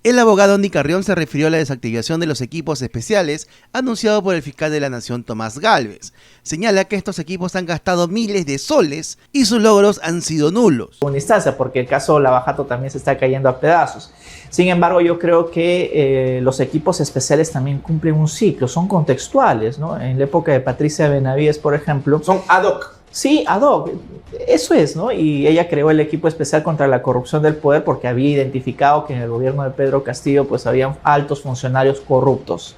El abogado Andy Carrión se refirió a la desactivación de los equipos especiales anunciado por el fiscal de la Nación Tomás Gálvez. Señala que estos equipos han gastado miles de soles y sus logros han sido nulos. Una instancia, porque el caso Lava Jato también se está cayendo a pedazos. Sin embargo, yo creo que los equipos especiales también cumplen un ciclo, son contextuales, ¿no? En la época de Patricia Benavides, por ejemplo. Son ad hoc. Sí, ad hoc, eso es, ¿no? Y ella creó el equipo especial contra la corrupción del poder porque había identificado que en el gobierno de Pedro Castillo pues habían altos funcionarios corruptos,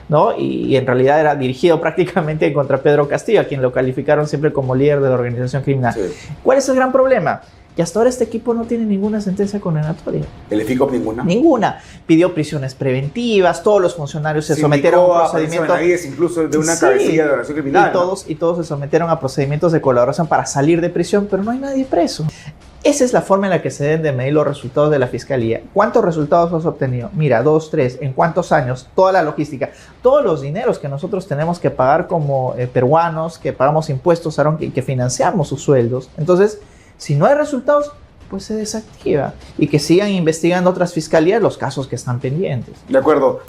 ¿no? Y en realidad era dirigido prácticamente contra Pedro Castillo, a quien lo calificaron siempre como líder de la organización criminal. Sí. ¿Cuál es el gran problema? Que hasta ahora este equipo no tiene ninguna sentencia condenatoria. ¿El FICOP ninguna? Ninguna. Pidió prisiones preventivas, todos los funcionarios se sometieron a un procedimiento... incluso de una cabecilla de organización criminal. Y todos se sometieron a procedimientos de colaboración para salir de prisión, pero no hay nadie preso. Esa es la forma en la que se deben de medir los resultados de la Fiscalía. ¿Cuántos resultados has obtenido? Mira, 2, 3, ¿en cuántos años? Toda la logística, todos los dineros que nosotros tenemos que pagar como peruanos, que pagamos impuestos, y que financiamos sus sueldos. Entonces, si no hay resultados, pues se desactiva y que sigan investigando otras fiscalías los casos que están pendientes. De acuerdo.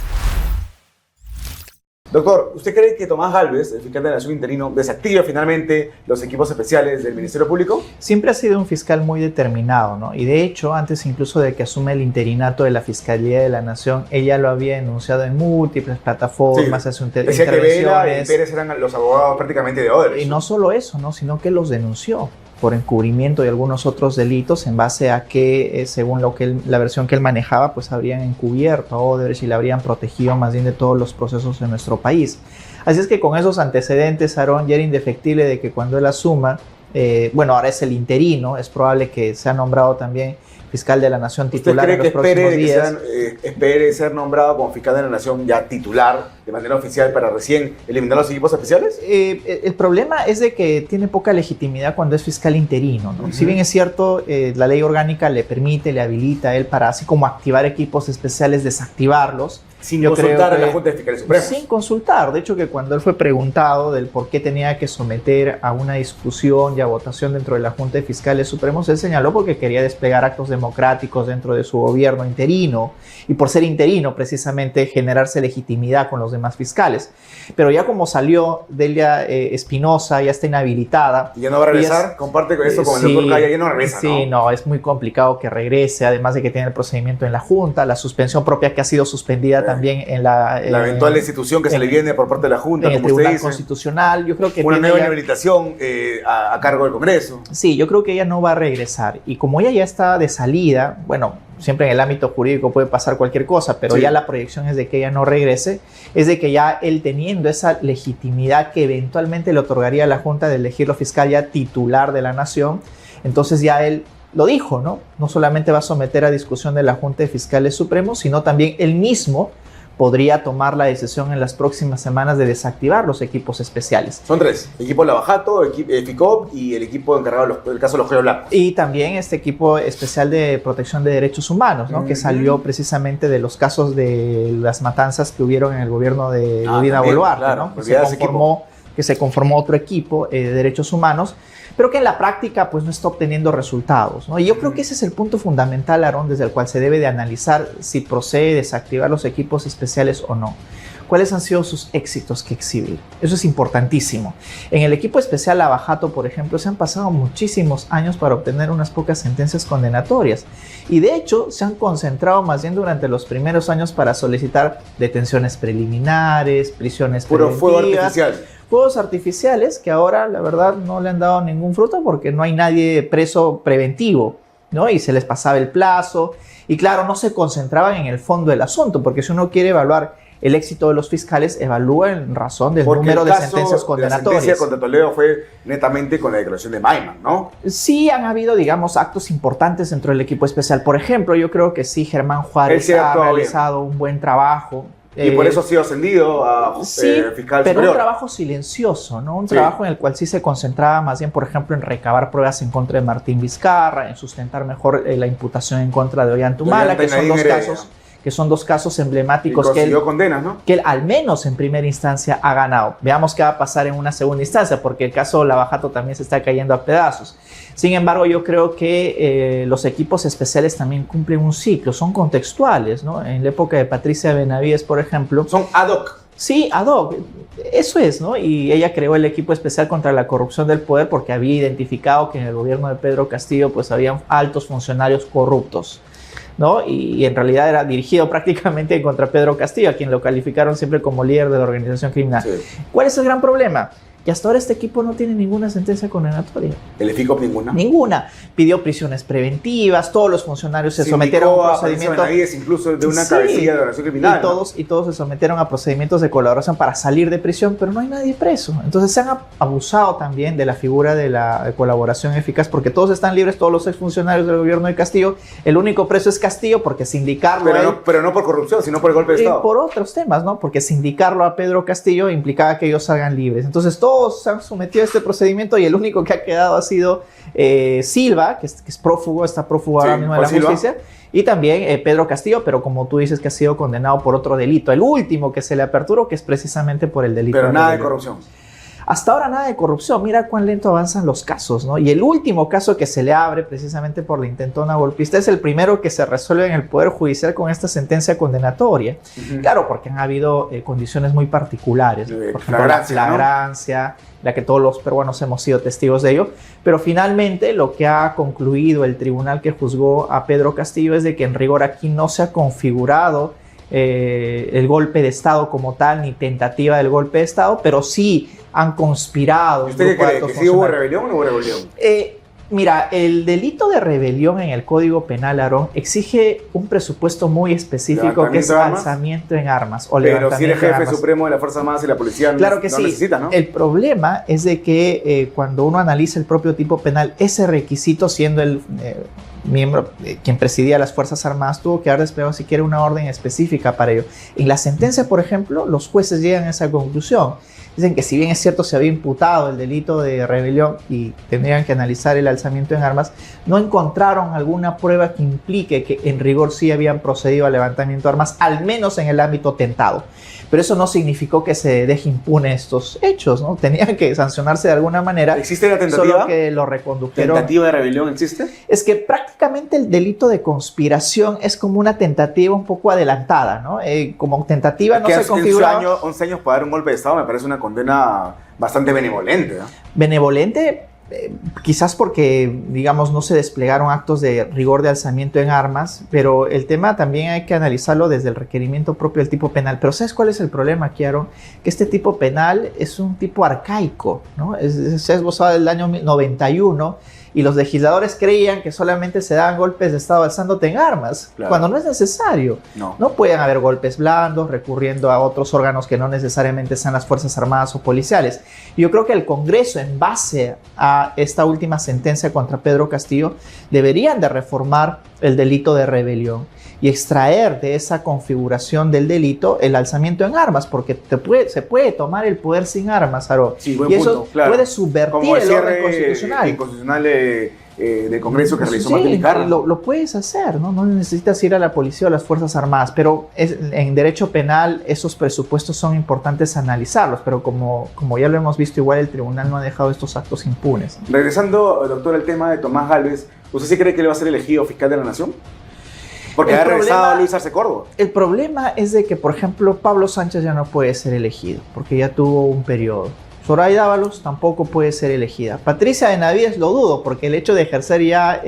Doctor, ¿usted cree que Tomás Gálvez, el fiscal de la Nación interino, desactiva finalmente los equipos especiales del Ministerio Público? Siempre ha sido un fiscal muy determinado, ¿no? Y de hecho, antes incluso de que asume el interinato de la Fiscalía de la Nación, ella lo había enunciado en múltiples plataformas, hace decía que Vela y Pérez eran los abogados prácticamente de Odebrecht. Y no solo eso, ¿no? Sino que los denunció por encubrimiento y algunos otros delitos en base a que, según la versión que él manejaba, pues habrían encubierto a Odebrecht y la habrían protegido más bien de todos los procesos en nuestro país. Así es que con esos antecedentes, Aarón, ya era indefectible de que cuando él asuma, bueno, ahora es el interino, es probable que sea nombrado también fiscal de la Nación titular en los próximos días. ¿Espere ser nombrado como fiscal de la Nación ya titular de manera oficial para recién eliminar los equipos especiales? El problema es de que tiene poca legitimidad cuando es fiscal interino, ¿no? Si bien es cierto, la ley orgánica le permite, le habilita a él para así como activar equipos especiales, desactivarlos. Sin consultar a la Junta de Fiscales Supremos. Sin consultar. De hecho, que cuando él fue preguntado del por qué tenía que someter a una discusión y a votación dentro de la Junta de Fiscales Supremos, él señaló porque quería desplegar actos democráticos dentro de su gobierno interino y por ser interino precisamente generarse legitimidad con los demás fiscales. Pero ya como salió Delia Espinosa, ya está inhabilitada. ¿Y ya no va a regresar? ¿Comparte con eso con el doctor Calla? Ya no regresa, Sí, no, es muy complicado que regrese, además de que tiene el procedimiento en la Junta, la suspensión propia que ha sido suspendida también en la eventual institución que se le viene por parte de la Junta, en el Tribunal Constitucional. Yo creo que una nueva inhabilitación a cargo del Congreso. Sí, yo creo que ella no va a regresar. Y como ella ya está de salida, bueno, siempre en el ámbito jurídico puede pasar cualquier cosa, pero ya la proyección es de que ella no regrese, es de que ya él teniendo esa legitimidad que eventualmente le otorgaría a la Junta de elegirlo fiscal ya titular de la Nación, entonces ya él lo dijo, ¿no? No solamente va a someter a discusión de la Junta de Fiscales Supremos, sino también él mismo podría tomar la decisión en las próximas semanas de desactivar los equipos especiales. Son 3, equipo Lava Jato, FICOP y el equipo encargado del caso de los Cuellos Blancos. Y también este equipo especial de protección de derechos humanos, ¿no? Que salió precisamente de los casos de las matanzas que hubieron en el gobierno de Dina Boluarte, claro, ¿no? Que se conformó otro equipo de derechos humanos, pero que en la práctica pues no está obteniendo resultados, ¿no? Y yo creo que ese es el punto fundamental, Aarón, desde el cual se debe de analizar si procede desactivar los equipos especiales o no. ¿Cuáles han sido sus éxitos que exhibir? Eso es importantísimo. En el equipo especial Lava Jato, por ejemplo, se han pasado muchísimos años para obtener unas pocas sentencias condenatorias. Y de hecho, se han concentrado más bien durante los primeros años para solicitar detenciones preliminares, prisiones preventivas. Puro fuego artificial. Fuegos artificiales que ahora, la verdad, no le han dado ningún fruto porque no hay nadie preso preventivo, ¿no? Y se les pasaba el plazo. Y claro, no se concentraban en el fondo del asunto, porque si uno quiere evaluar el éxito de los fiscales, evalúa en razón del número de sentencias condenatorias. La sentencia contra Toledo fue netamente con la declaración de Maiman, ¿no? Sí, han habido, digamos, actos importantes dentro del equipo especial. Por ejemplo, yo creo que sí, Germán Juárez ha realizado un buen trabajo. Y por eso ha sido ascendido a fiscal pero superior. Un trabajo silencioso, ¿no? Un trabajo en el cual sí se concentraba más bien, por ejemplo, en recabar pruebas en contra de Martín Vizcarra, en sustentar mejor la imputación en contra de Ollantumala, que son dos casos que son dos casos Y emblemáticos consiguió condenas, ¿no? que él al menos en primera instancia ha ganado. Veamos qué va a pasar en una segunda instancia, porque el caso Lavajato también se está cayendo a pedazos. Sin embargo, yo creo que los equipos especiales también cumplen un ciclo, son contextuales, ¿no? En la época de Patricia Benavides, por ejemplo. Son ad hoc. Sí, ad hoc, eso es, ¿no? Y ella creó el equipo especial contra la corrupción del poder porque había identificado que en el gobierno de Pedro Castillo pues habían altos funcionarios corruptos, ¿no? Y en realidad era dirigido prácticamente contra Pedro Castillo, a quien lo calificaron siempre como líder de la organización criminal. Sí. ¿Cuál es el gran problema? Que hasta ahora este equipo no tiene ninguna sentencia condenatoria. El EFICOP ninguna. Ninguna. Pidió prisiones preventivas, todos los funcionarios se sometieron a un procedimiento. Incluso de una Sí, cabecilla de organización criminal. Y todos se sometieron a procedimientos de colaboración para salir de prisión, pero no hay nadie preso. Entonces se han abusado también de la figura de la colaboración eficaz, porque todos están libres, todos los exfuncionarios del gobierno de Castillo. El único preso es Castillo, porque sindicarlo pero no por corrupción, sino por el golpe de Estado. por otros temas, ¿no? Porque sindicarlo a Pedro Castillo implicaba que ellos salgan libres. Entonces todos se han sometido a este procedimiento y el único que ha quedado ha sido Silva, que es prófugo, está prófugo ahora mismo de la justicia, y también Pedro Castillo, pero como tú dices que ha sido condenado por otro delito, el último que se le aperturó, que es precisamente por el delito. Pero nada de corrupción. Hasta ahora nada de corrupción, mira cuán lento avanzan los casos, ¿no? Y el último caso que se le abre precisamente por la intentona golpista es el primero que se resuelve en el Poder Judicial con esta sentencia condenatoria. Claro, porque han habido condiciones muy particulares, por ejemplo, la flagrancia, la que todos los peruanos hemos sido testigos de ello, pero finalmente lo que ha concluido el tribunal que juzgó a Pedro Castillo es de que en rigor aquí no se ha configurado el golpe de Estado como tal, ni tentativa del golpe de Estado, pero sí han conspirado. ¿Usted qué cree? ¿Que sí hubo rebelión o no hubo rebelión? Mira, el delito de rebelión en el Código Penal, Aarón, exige un presupuesto muy específico que es alzamiento en armas. Pero si eres jefe supremo de las Fuerzas Armadas y la policía claro que no sí. necesita, ¿no? El problema es de que cuando uno analiza el propio tipo penal, ese requisito, siendo el miembro, quien presidía las Fuerzas Armadas, tuvo que haber desplegado siquiera una orden específica para ello. En la sentencia, por ejemplo, los jueces llegan a esa conclusión. Dicen que si bien es cierto se había imputado el delito de rebelión y tendrían que analizar el alzamiento en armas, no encontraron alguna prueba que implique que en rigor sí habían procedido al levantamiento de armas, al menos en el ámbito tentado. Pero eso no significó que se deje impune estos hechos, ¿no? Tenían que sancionarse de alguna manera. ¿Existe la tentativa? Solo que lo recondujeron. ¿Tentativa de rebelión existe? Es que prácticamente el delito de conspiración es como una tentativa un poco adelantada, ¿no? Como tentativa no se configura. 11 años para dar un golpe de Estado me parece una condena bastante benevolente, ¿no? Benevolente, quizás porque, digamos, no se desplegaron actos de rigor de alzamiento en armas, pero el tema también hay que analizarlo desde el requerimiento propio del tipo penal. Pero ¿sabes cuál es el problema aquí, Aarón? Que este tipo penal es un tipo arcaico, ¿no? Se ha esbozado del año 91 y los legisladores creían que solamente se daban golpes de Estado alzándote en armas, claro, cuando no es necesario. No pueden haber golpes blandos recurriendo a otros órganos que no necesariamente sean las Fuerzas Armadas o policiales. Y yo creo que el Congreso, en base a esta última sentencia contra Pedro Castillo, deberían de reformar el delito de rebelión y extraer de esa configuración del delito el alzamiento en armas, porque se puede tomar el poder sin armas, Aarón. Sí, buen y eso punto, claro, puede subvertir el orden constitucional. Inconstitucional del Congreso que realizó Martín Sí, Vizcarra. lo puedes hacer, ¿no? No necesitas ir a la policía o a las Fuerzas Armadas, pero en derecho penal esos presupuestos son importantes analizarlos, pero como ya lo hemos visto, igual el tribunal no ha dejado estos actos impunes. Regresando, doctor, al tema de Tomás Gálvez, ¿usted sí cree que él va a ser elegido fiscal de la Nación? Porque ha regresado Luis Arce Córdoba. El problema es de que, por ejemplo, Pablo Sánchez ya no puede ser elegido, porque ya tuvo un periodo. Zoraida Ábalos tampoco puede ser elegida. Patricia Benavides lo dudo, porque el hecho de ejercer ya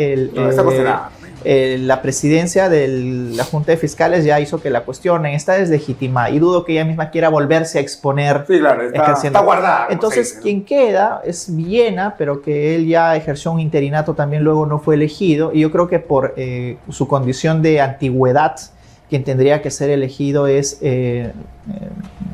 la presidencia de la Junta de Fiscales ya hizo que la cuestionen, está deslegitimada y dudo que ella misma quiera volverse a exponer. Sí, claro, está guardada. Entonces, quien queda es Villena, pero que él ya ejerció un interinato también, luego no fue elegido, y yo creo que por su condición de antigüedad, quien tendría que ser elegido es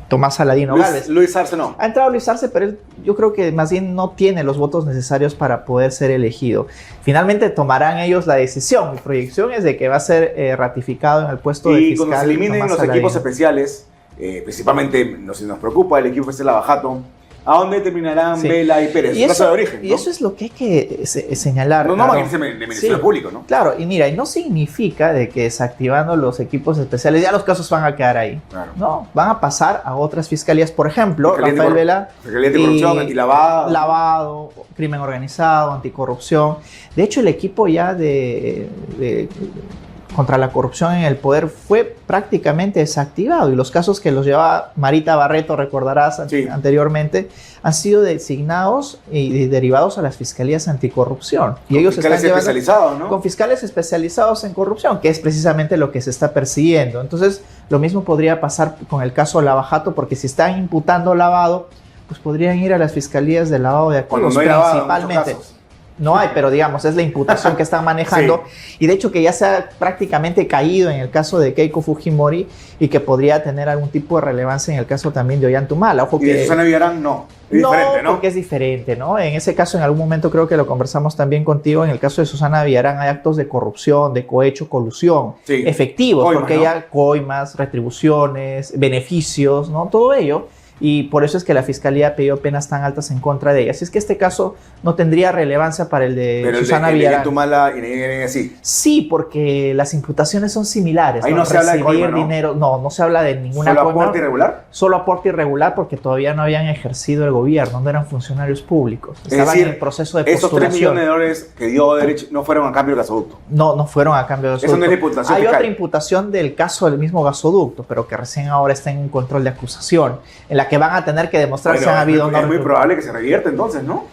Tomás Saladino Gálvez. Luis Arce no. Ha entrado Luis Arce, pero él, yo creo que más bien no tiene los votos necesarios para poder ser elegido. Finalmente tomarán ellos la decisión. Mi proyección es de que va a ser ratificado en el puesto de fiscal. Y cuando se eliminen los equipos especiales, principalmente nos preocupa el equipo especial Lavajato, ¿A dónde terminarán Sí. Vela y Pérez? Y Casa eso, de origen, y ¿no? eso es lo que hay que señalar. No, claro. van a irse de Ministerio Sí. Público, ¿no? Claro, y mira, y no significa de que desactivando los equipos especiales ya los casos van a quedar ahí. Claro. No, van a pasar a otras fiscalías. Por ejemplo, Fiscalía Rafael anticor- Vela. Fiscalía Anticorrupción, y antilavado. Lavado, crimen organizado, anticorrupción. De hecho, el equipo ya contra la corrupción en el poder fue prácticamente desactivado y los casos que los llevaba Marita Barreto, recordarás Sí. anteriormente, han sido designados y derivados a las fiscalías anticorrupción. Y ellos Fiscales están llevando especializados, ¿no? con fiscales especializados en corrupción, que es precisamente lo que se está persiguiendo. Entonces, lo mismo podría pasar con el caso Lavajato, porque si están imputando lavado, pues podrían ir a las fiscalías de lavado de Cuando activos no hay lavado, en muchos principalmente. casos. No hay, pero digamos, es la imputación que están manejando. Y de hecho que ya se ha prácticamente caído en el caso de Keiko Fujimori y que podría tener algún tipo de relevancia en el caso también de Ollantumala. Ojo Y de que Susana Villarán, no. Es diferente, ¿no? porque es diferente, ¿no? En ese caso, en algún momento creo que lo conversamos también contigo, en el caso de Susana Villarán hay actos de corrupción, de cohecho, colusión, Sí. efectivos, Coimas, porque ¿no? hay coimas, retribuciones, beneficios, ¿no? Todo ello. Y por eso es que la Fiscalía ha pedido penas tan altas en contra de ella. Así es que este caso no tendría relevancia para el de Pero Susana el de Villarán. Tumala y sí. Sí, porque las imputaciones son similares. Ahí no se habla de Recibir coima, ¿no? dinero, no se habla de ninguna ¿Solo coima. aporte irregular? Solo aporte irregular porque todavía no habían ejercido el gobierno, no eran funcionarios públicos. Es Estaban decir, en el proceso de Esos 3 postulación. millones de dólares que dio Odebrecht no fueron a cambio del gasoducto. No fueron a cambio de Eso no es gasoducto. la imputación Hay fiscal. otra imputación del caso del mismo gasoducto, pero que recién ahora está en un control de acusación, en la que van a tener que demostrar si Bueno, han habido o no. es muy probable que se revierta entonces, ¿no?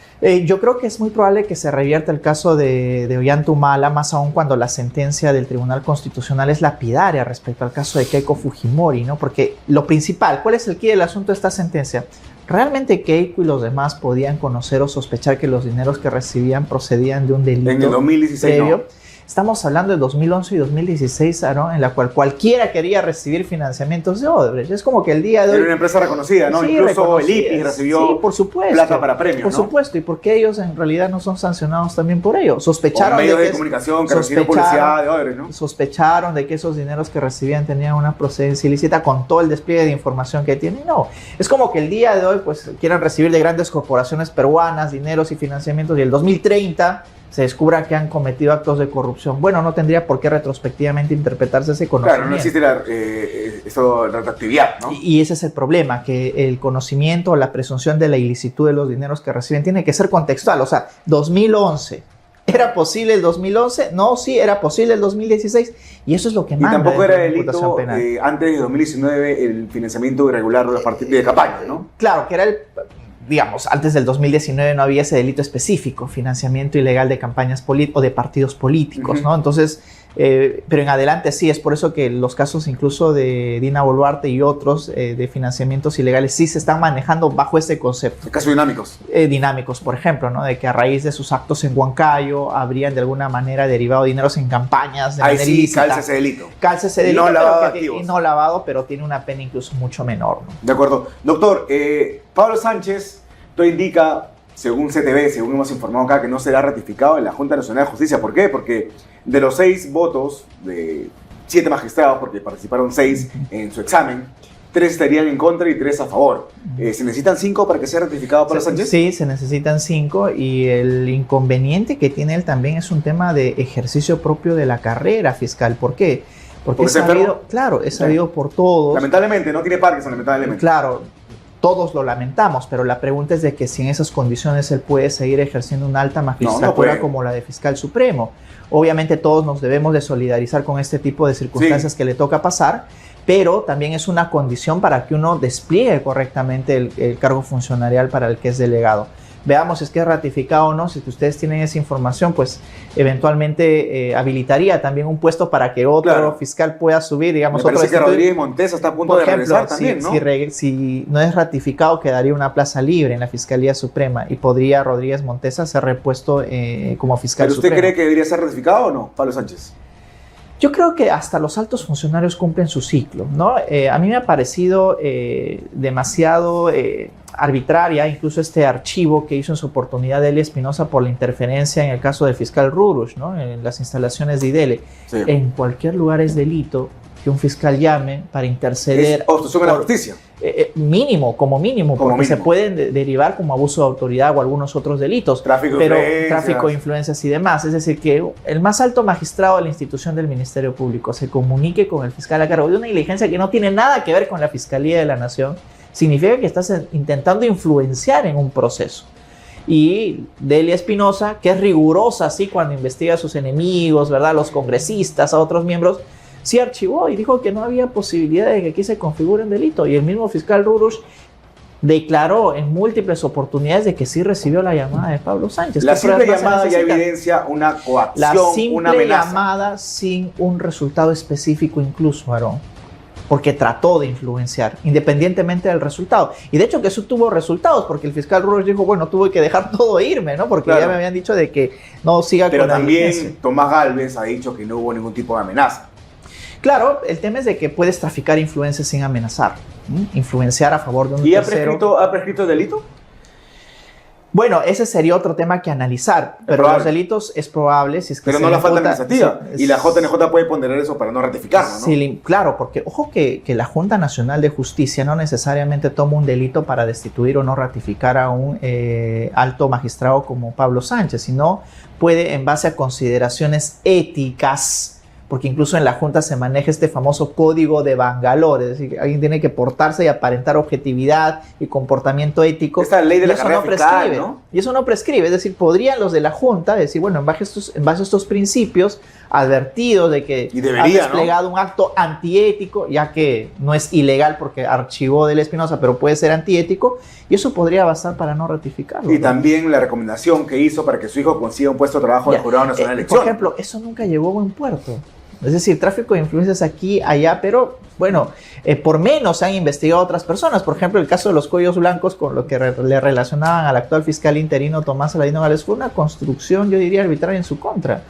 Yo creo que es muy probable que se revierta el caso de Ollantumala, más aún cuando la sentencia del Tribunal Constitucional es lapidaria respecto al caso de Keiko Fujimori, ¿no? Porque lo principal, ¿cuál es el quid del asunto de esta sentencia? ¿Realmente Keiko y los demás podían conocer o sospechar que los dineros que recibían procedían de un delito En el 2016 previo? no. Estamos hablando de 2011 y 2016, Aaron, en la cual cualquiera quería recibir financiamientos de Odebrecht. Es como que el día de hoy... Era una empresa reconocida, ¿no? Sí, Incluso el reconocida. IPI recibió Sí, por supuesto. plata para premios, Por ¿no? supuesto. ¿Y por qué ellos en realidad no son sancionados también por ello? O Sospecharon medios de que comunicación que recibieron publicidad de Odebrecht, ¿no? sospecharon de que esos dineros que recibían tenían una procedencia ilícita con todo el despliegue de información que tienen. No, es como que el día de hoy pues quieran recibir de grandes corporaciones peruanas dineros y financiamientos y el 2030 se descubra que han cometido actos de corrupción. Bueno, no tendría por qué retrospectivamente interpretarse ese conocimiento. Claro, no existe la retroactividad, ¿no? Y ese es el problema, que el conocimiento o la presunción de la ilicitud de los dineros que reciben tiene que ser contextual. O sea, 2011. ¿Era posible el 2011? No, sí, era posible el 2016. Y eso es lo que Y manda tampoco en era la imputación delito penal. antes de 2019 el financiamiento irregular de los partidos de campaña, ¿no? Claro, que era digamos, antes del 2019 no había ese delito específico, financiamiento ilegal de campañas políticas o de partidos políticos, ¿no? Entonces, pero en adelante sí, es por eso que los casos incluso de Dina Boluarte y otros de financiamientos ilegales sí se están manejando bajo este concepto. Casos dinámicos. Dinámicos, por ejemplo, ¿no? De que a raíz de sus actos en Huancayo habrían de alguna manera derivado dineros en campañas de Ahí manera sí ilícita. calza ese delito. Calza ese delito, No lavado de pero activos. y no lavado, pero tiene una pena incluso mucho menor, ¿no? De acuerdo. Doctor, Pablo Sánchez, todo indica, según CTV, según hemos informado acá, que no será ratificado en la Junta Nacional de Justicia. ¿Por qué? Porque de los 6 votos, de 7 magistrados, porque participaron 6 en su examen, 3 estarían en contra y 3 a favor. ¿Se necesitan 5 para que sea ratificado Pablo Sánchez? Sí, se necesitan 5 y el inconveniente que tiene él también es un tema de ejercicio propio de la carrera fiscal. ¿Por qué? Porque es está sabido, enfermo. claro, es sabido por todos. Lamentablemente, no tiene Parkinson, lamentablemente. Claro, todos lo lamentamos, pero la pregunta es de que si en esas condiciones él puede seguir ejerciendo una alta magistratura puede. como la de fiscal supremo. Obviamente todos nos debemos de solidarizar con este tipo de circunstancias que le toca pasar, pero también es una condición para que uno despliegue correctamente el cargo funcionarial para el que es delegado. Veamos si es que es ratificado o no. Si ustedes tienen esa información, pues eventualmente habilitaría también un puesto para que otro fiscal pueda subir, digamos. Me parece que otro Rodríguez Montesa está a punto por de ejemplo, regresar también, ¿no? si no es ratificado, quedaría una plaza libre en la Fiscalía Suprema y podría Rodríguez Montesa ser repuesto como fiscal ¿Pero usted supremo. cree que debería ser ratificado o no, Pablo Sánchez? Yo creo que hasta los altos funcionarios cumplen su ciclo, ¿no? A mí me ha parecido demasiado arbitraria incluso este archivo que hizo en su oportunidad Elia Espinosa por la interferencia en el caso del fiscal Rurush, ¿no? En las instalaciones de IDELE. Sí. En cualquier lugar es delito que un fiscal llame para interceder. Es obstrucción a la justicia. Como mínimo, porque se pueden derivar como abuso de autoridad o algunos otros delitos. Tráfico de influencias y demás. Es decir, que el más alto magistrado de la institución del Ministerio Público se comunique con el fiscal a cargo de una diligencia que no tiene nada que ver con la Fiscalía de la Nación, significa que estás intentando influenciar en un proceso. Y Delia Espinosa, que es rigurosa así cuando investiga a sus enemigos, ¿verdad? Los congresistas, a otros miembros, sí archivó y dijo que no había posibilidad de que aquí se configure un delito. Y el mismo fiscal Rurush declaró en múltiples oportunidades de que sí recibió la llamada de Pablo Sánchez. La simple llamada ya evidencia una coacción, una amenaza. La simple llamada sin un resultado específico incluso, Aarón, porque trató de influenciar, independientemente del resultado. Y de hecho que eso tuvo resultados, porque el fiscal Rurush dijo, bueno, tuve que dejar todo e irme, ¿no? Porque ya me habían dicho de que no siga con la diligencia. Pero también Tomás Gálvez ha dicho que no hubo ningún tipo de amenaza. Claro, el tema es de que puedes traficar influencias sin amenazar, influenciar a favor de un tercero. ¿Ha prescrito el delito? Bueno, ese sería otro tema que analizar, pero los delitos es probable si es que... Pero no la falta administrativa, y la JNJ puede ponderar eso para no ratificarlo, ¿no? Sí, claro, porque ojo que la Junta Nacional de Justicia no necesariamente toma un delito para destituir o no ratificar a un alto magistrado como Pablo Sánchez, sino puede, en base a consideraciones éticas, porque incluso en la Junta se maneja este famoso código de Bangalore, es decir, que alguien tiene que portarse y aparentar objetividad y comportamiento ético. Esta ley de la carrera fiscal, ¿no? Y eso no prescribe, es decir, podrían los de la Junta decir, bueno, en base a estos principios, advertidos de que ha desplegado un acto antiético, ya que no es ilegal porque archivó Delia Espinosa, pero puede ser antiético, y eso podría bastar para no ratificarlo. Y también la recomendación que hizo para que su hijo consiga un puesto de trabajo en el Jurado Nacional de Elecciones. Por ejemplo, eso nunca llegó a buen puerto. Es decir, tráfico de influencias aquí, allá, pero bueno, por menos se han investigado otras personas. Por ejemplo, el caso de los cuellos blancos, con lo que le relacionaban al actual fiscal interino Tomás Aladino Gálvez, fue una construcción, yo diría, arbitraria en su contra.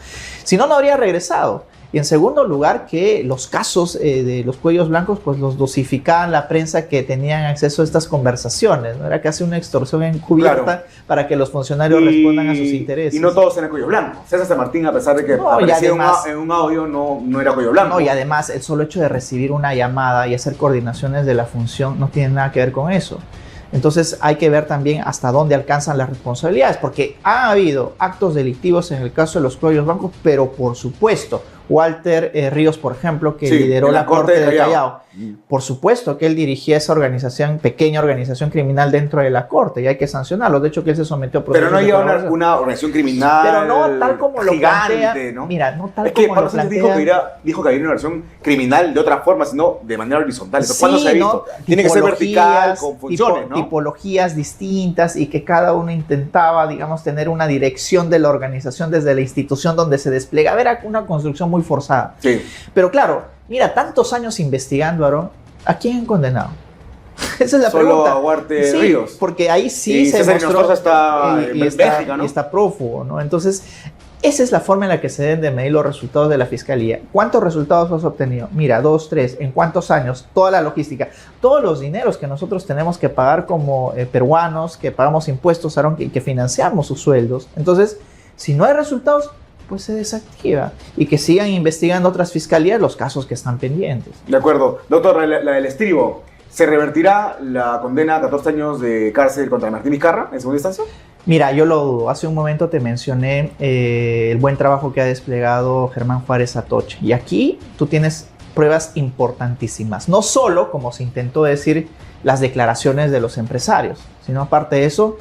Si no, no habría regresado. Y en segundo lugar, que los casos de los cuellos blancos, pues los dosificaban la prensa que tenían acceso a estas conversaciones, ¿no? Era casi una extorsión encubierta para que los funcionarios respondan a sus intereses. Y no todos eran cuellos blancos. César San Martín, a pesar de que aparecía en un audio, no era cuello blanco. No, y además, el solo hecho de recibir una llamada y hacer coordinaciones de la función no tiene nada que ver con eso. Entonces hay que ver también hasta dónde alcanzan las responsabilidades, porque ha habido actos delictivos en el caso de los cuellos blancos, pero por supuesto, Walter Ríos, por ejemplo, que lideró la Corte del Callao, por supuesto que él dirigía esa organización, pequeña organización criminal dentro de la Corte, y hay que sancionarlo. De hecho, que él se sometió a procesos. Pero no había una organización criminal. Pero no tal como gigante, lo plantea. ¿no? Mira, no tal como como Pablo lo plantea. dijo que había una organización criminal de otra forma, sino de manera horizontal. Sí, ¿cuándo se ha visto? Tiene que ser vertical, con funciones, ¿no? Tipologías distintas, y que cada uno intentaba, digamos, tener una dirección de la organización desde la institución donde se desplegaba. Era una construcción muy forzada. Sí. Pero claro, mira, tantos años investigando, Aarón, ¿a quién han condenado? Esa es la pregunta. Solo a Walter Ríos. Porque ahí sí se mostró Bélgica, ¿no? y está prófugo, ¿no? Entonces, esa es la forma en la que se deben de medir los resultados de la Fiscalía. ¿Cuántos resultados has obtenido? Mira, 2, 3, ¿en cuántos años? Toda la logística, todos los dineros que nosotros tenemos que pagar como peruanos, que pagamos impuestos, Aarón, que financiamos sus sueldos. Entonces, si no hay resultados, pues se desactiva, y que sigan investigando otras fiscalías los casos que están pendientes. De acuerdo. Doctor, la del estribo, ¿se revertirá la condena a 14 años de cárcel contra Martín Vizcarra en segunda instancia? Mira, yo lo dudo. Hace un momento te mencioné el buen trabajo que ha desplegado Germán Juárez Atoche, y aquí tú tienes pruebas importantísimas, no solo, como se intentó decir, las declaraciones de los empresarios, sino aparte de eso,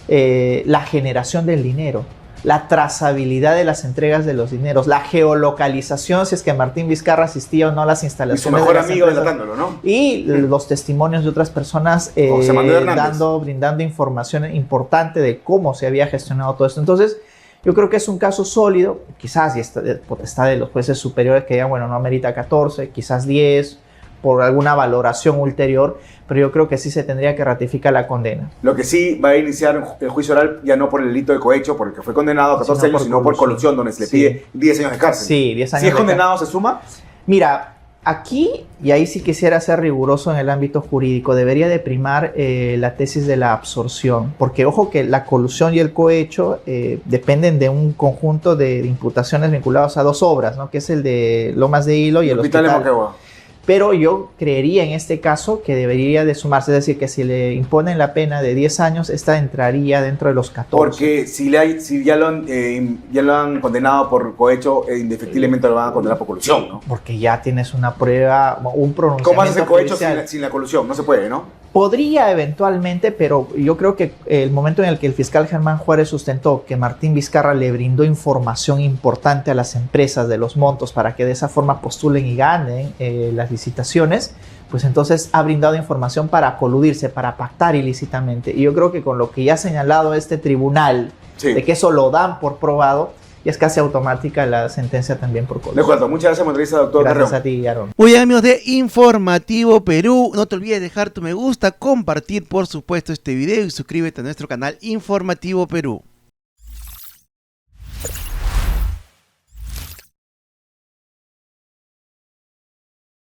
la generación del dinero, la trazabilidad de las entregas de los dineros, la geolocalización, si es que Martín Vizcarra asistía o no a las instalaciones. Y su mejor amigo delatándolo, ¿no? Y los testimonios de otras personas brindando información importante de cómo se había gestionado todo esto. Entonces, yo creo que es un caso sólido, quizás, y está de potestad de los jueces superiores que digan, bueno, no amerita 14, quizás 10, por alguna valoración ulterior, pero yo creo que sí se tendría que ratificar la condena. Lo que sí va a iniciar el juicio oral ya no por el delito de cohecho, porque fue condenado a 14 años, sino por colusión, donde se le pide 10 años de cárcel. Sí, 10 años. Si es condenado, ¿se suma? Mira, aquí, y ahí sí quisiera ser riguroso en el ámbito jurídico, debería de primar la tesis de la absorción, porque ojo que la colusión y el cohecho dependen de un conjunto de imputaciones vinculadas a dos obras, ¿no? Que es el de Lomas de Hilo y el Hospital de Moquegua. Pero yo creería en este caso que debería de sumarse, es decir, que si le imponen la pena de 10 años, esta entraría dentro de los 14. Porque si ya lo han condenado por cohecho, indefectiblemente lo van a condenar por colusión, ¿no? Porque ya tienes una prueba, un pronunciamiento ¿Cómo haces el cohecho judicial. sin la colusión? No se puede, ¿no? Podría eventualmente, pero yo creo que el momento en el que el fiscal Germán Juárez sustentó que Martín Vizcarra le brindó información importante a las empresas de los montos para que de esa forma postulen y ganen las licitaciones, pues entonces ha brindado información para coludirse, para pactar ilícitamente. Y yo creo que con lo que ya ha señalado este tribunal, Sí. de que eso lo dan por probado, y es casi automática la sentencia también por colusión. De acuerdo, muchas gracias, motorista doctor Gracias Carreón. a ti, Aaron. Muy bien, amigos de Informativo Perú, no te olvides de dejar tu me gusta, compartir por supuesto este video y suscríbete a nuestro canal Informativo Perú.